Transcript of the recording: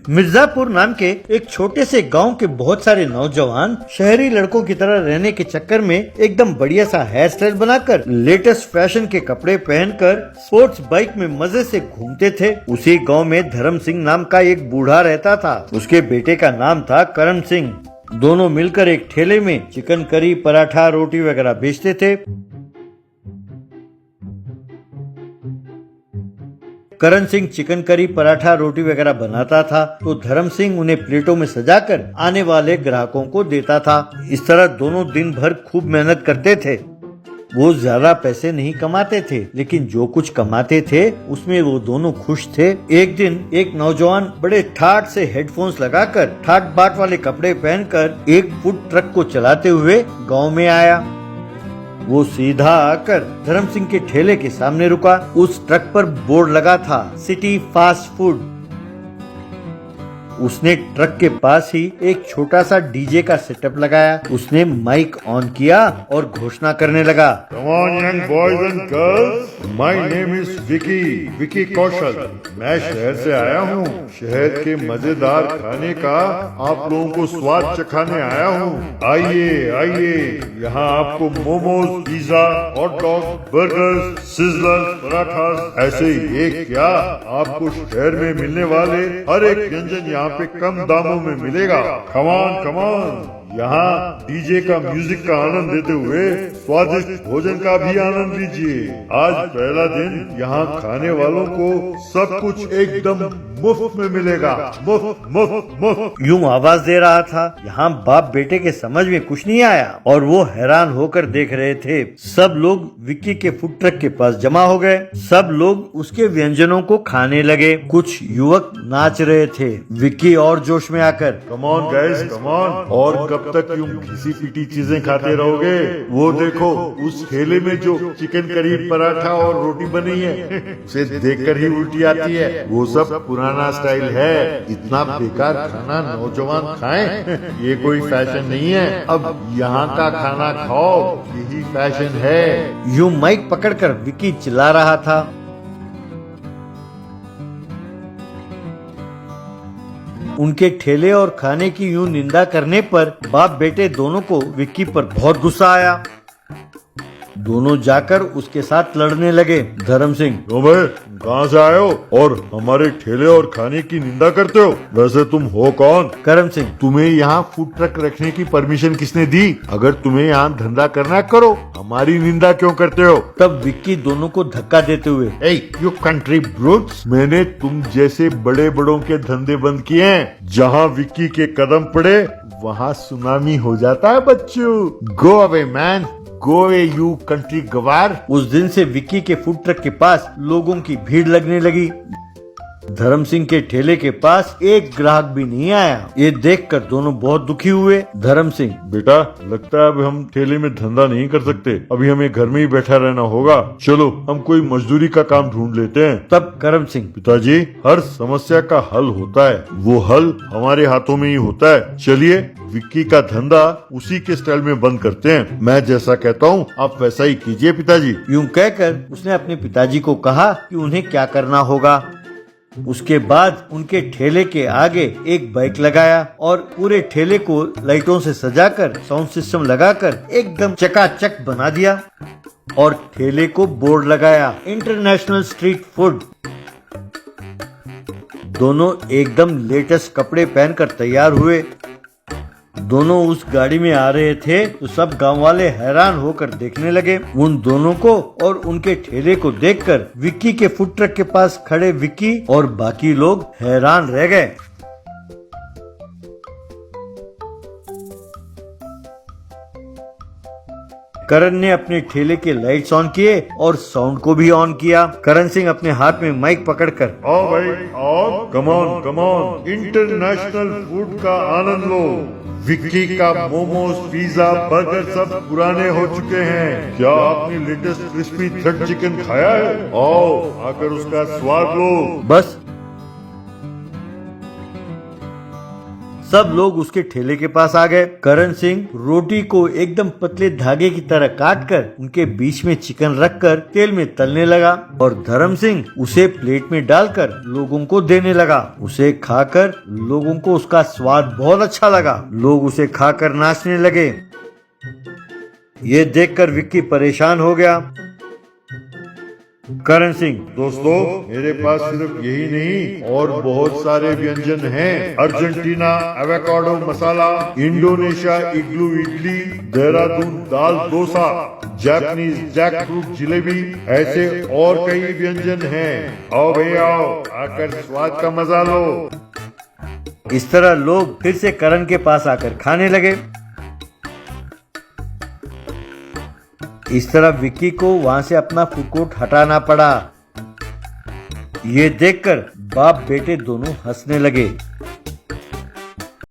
मिर्जापुर नाम के एक छोटे से गांव के बहुत सारे नौजवान शहरी लड़कों की तरह रहने के चक्कर में एकदम बढ़िया सा हेयर स्टाइल बनाकर, लेटेस्ट फैशन के कपड़े पहनकर स्पोर्ट्स बाइक में मजे से घूमते थे। उसी गांव में धर्म सिंह नाम का एक बूढ़ा रहता था। उसके बेटे का नाम था करण सिंह। दोनों मिलकर एक ठेले में चिकन करी, पराठा, रोटी वगैरह बेचते थे। करण सिंह चिकन करी, पराठा, रोटी वगैरह बनाता था तो धर्म सिंह उन्हें प्लेटों में सजाकर आने वाले ग्राहकों को देता था। इस तरह दोनों दिन भर खूब मेहनत करते थे। वो ज्यादा पैसे नहीं कमाते थे, लेकिन जो कुछ कमाते थे उसमें वो दोनों खुश थे। एक दिन एक नौजवान बड़े ठाट से हेडफोन्स लगाकर, ठाट बाट वाले कपड़े पहनकर एक फूड ट्रक को चलाते हुए गाँव में आया। वो सीधा आकर धर्म सिंह के ठेले के सामने रुका। उस ट्रक पर बोर्ड लगा था, सिटी फास्ट फूड। उसने ट्रक के पास ही एक छोटा सा डीजे का सेटअप लगाया। उसने माइक ऑन किया और घोषणा करने लगा, Come on, young boys and girls. My name is Vicky Kaushal. मैं शहर से आया हूँ। शहर के मजेदार खाने का आप लोगों को स्वाद चखाने आया हूँ। आइए आइए, यहाँ आपको momos, pizza, hot dog, burgers, sizzler, paratha, ऐसे ये क्या, आपको शहर में मिलने वाले हर एक व्यंजन यहाँ पे कम दामों में मिलेगा। कमान कमान, यहाँ डीजे का म्यूजिक का आनंद लेते हुए स्वादिष्ट भोजन का भी आनंद लीजिए। आज पहला दिन यहाँ खाने वालों को सब कुछ एकदम मुफ्त में मिलेगा। मुफ्त मुफ्त मुफ्त। यूं आवाज दे रहा था। यहाँ बाप बेटे के समझ में कुछ नहीं आया और वो हैरान होकर देख रहे थे। सब लोग विक्की के फूड ट्रक के पास जमा हो गए। सब लोग उसके व्यंजनों को खाने लगे। कुछ युवक नाच रहे थे। विक्की और जोश में आकर, come on guys, come on, और कब तक यूं घिसी पीटी चीजें खाते रहोगे? वो देखो, उस ठेले में जो चिकन करी, पराठा और रोटी बनी है, उसे देखकर ही उल्टी आती है। वो सब पुराना स्टाइल है। इतना बेकार खाना नौजवान खाएं, ये कोई फैशन नहीं है। अब यहाँ का खाना खाओ, यही फैशन है। यूं माइक पकड़कर विक्की चिल्ला रहा था। उनके ठेले और खाने की यूं निंदा करने पर बाप बेटे दोनों को विक्की पर बहुत गुस्सा आया। दोनों जाकर उसके साथ लड़ने लगे। धर्म सिंह, तो भाई कहाँ से आए हो और हमारे ठेले और खाने की निंदा करते हो? वैसे तुम हो कौन? करण सिंह, तुम्हें यहाँ फूड ट्रक रखने की परमिशन किसने दी? अगर तुम्हें यहाँ धंधा करना करो, हमारी निंदा क्यों करते हो? तब विक्की दोनों को धक्का देते हुए, ए यू कंट्री ब्रूट्स, मैंने तुम जैसे बड़े बड़ों के धंधे बंद किए हैं। जहाँ विक्की के कदम पड़े वहाँ सुनामी हो जाता है बच्चों। Go away man, go away you country गवार। उस दिन से विक्की के फूड ट्रक के पास लोगों की भीड़ लगने लगी। धर्म सिंह के ठेले के पास एक ग्राहक भी नहीं आया। ये देखकर दोनों बहुत दुखी हुए। धर्म सिंह, बेटा, लगता है अब हम ठेले में धंधा नहीं कर सकते। अभी हमें घर में ही बैठा रहना होगा। चलो हम कोई मजदूरी का काम ढूंढ लेते हैं। तब करम सिंह, पिताजी, हर समस्या का हल होता है, वो हल हमारे हाथों में ही होता है। चलिए विक्की का धंधा उसी के स्टाइल में बंद करते हैं। मैं जैसा कहता हूँ आप वैसा ही कीजिए पिताजी। यूं कहकर उसने अपने पिताजी को कहा कि उन्हें क्या करना होगा। उसके बाद उनके ठेले के आगे एक बाइक लगाया और पूरे ठेले को लाइटों से सजाकर, साउंड सिस्टम लगाकर एकदम चकाचक बना दिया और ठेले को बोर्ड लगाया, इंटरनेशनल स्ट्रीट फूड। दोनों एकदम लेटेस्ट कपड़े पहनकर तैयार हुए। दोनों उस गाड़ी में आ रहे थे तो सब गांव वाले हैरान होकर देखने लगे। उन दोनों को और उनके ठेले को देखकर विक्की के फूड ट्रक के पास खड़े विक्की और बाकी लोग हैरान रह गए। करण ने अपने ठेले के लाइट्स ऑन किए और साउंड को भी ऑन किया। करण सिंह अपने हाथ में माइक पकड़कर, आओ भाई आओ, कम ऑन, इंटरनेशनल फूड का आनंद लो। विक्की का मोमोज, पिज्जा, बर्गर सब पुराने हो चुके हैं। क्या आपने लेटेस्ट क्रिस्पी थ्रेड चिकन खाया है? आओ आकर उसका स्वाद लो। बस सब लोग उसके ठेले के पास आ गए। करण सिंह रोटी को एकदम पतले धागे की तरह काटकर उनके बीच में चिकन रखकर तेल में तलने लगा और धर्म सिंह उसे प्लेट में डालकर लोगों को देने लगा। उसे खाकर लोगों को उसका स्वाद बहुत अच्छा लगा। लोग उसे खाकर नाचने लगे। ये देखकर विक्की परेशान हो गया। करण सिंह, दोस्तों, मेरे पास सिर्फ यही नहीं और बहुत सारे व्यंजन हैं। अर्जेंटीना एवोकाडो मसाला, इंडोनेशिया इग्लू इडली, देहरादून दाल डोसा, जापानीज जैकफ्रूट जलेबी, ऐसे और कई व्यंजन हैं। आओ भैया आओ, आकर स्वाद का मजा लो। इस तरह लोग फिर से करण के पास आकर खाने लगे। इस तरह विक्की को वहां से अपना फूड कोर्ट हटाना पड़ा। ये देखकर बाप बेटे दोनों हंसने लगे।